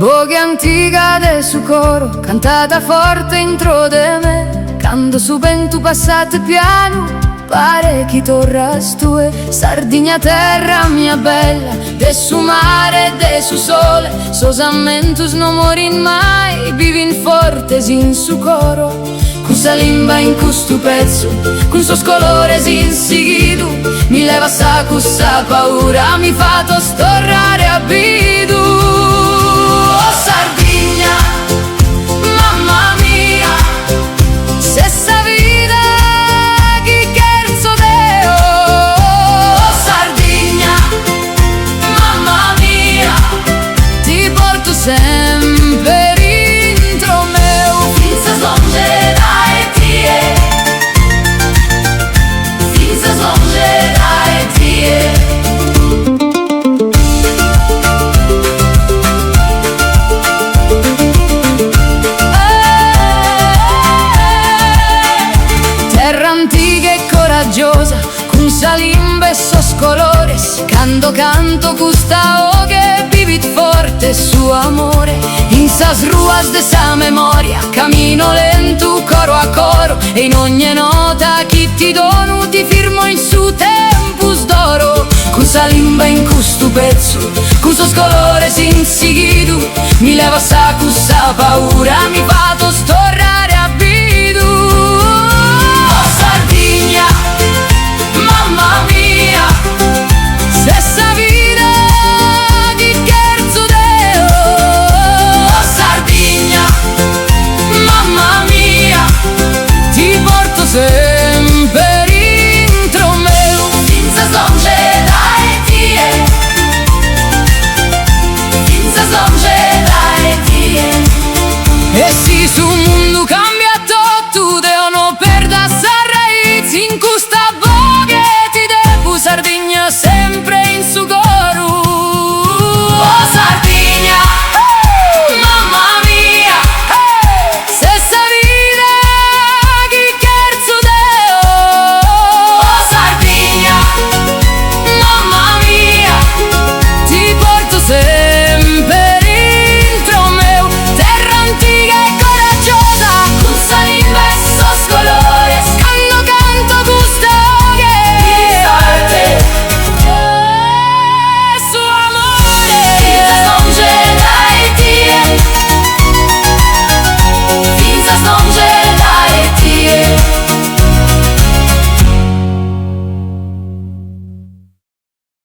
Voce antica de su coro, cantata forte intro de me. Quando su vento passate piano, pare chi torras tue. Sardigna terra mia bella, de su mare, de su sole. Sosamentus non morin mai, vivin fortes in su coro. Con sa limba in custu pezzo, con sos colores insighidu. Mi leva sa cussa paura, mi fa tostorrare a bidu. Oh Sardigna, mamma mia, se sa vida chi cherzo deo. Oh Sardigna, mamma mia, ti porto sempre intro meu. Finza slonge dai tie, finza slonge dai tie. Con sa limba e sos colores, canto gusta o che vivit forte su amore. In sas ruas de sa memoria, cammino lento coro a coro. E in ogni nota chi ti dono ti firmo in su tempus d'oro. Con sa limba in custu pezzo, con sos colores insighidu. Mi leva sa cussa paura, mi fa tostorrare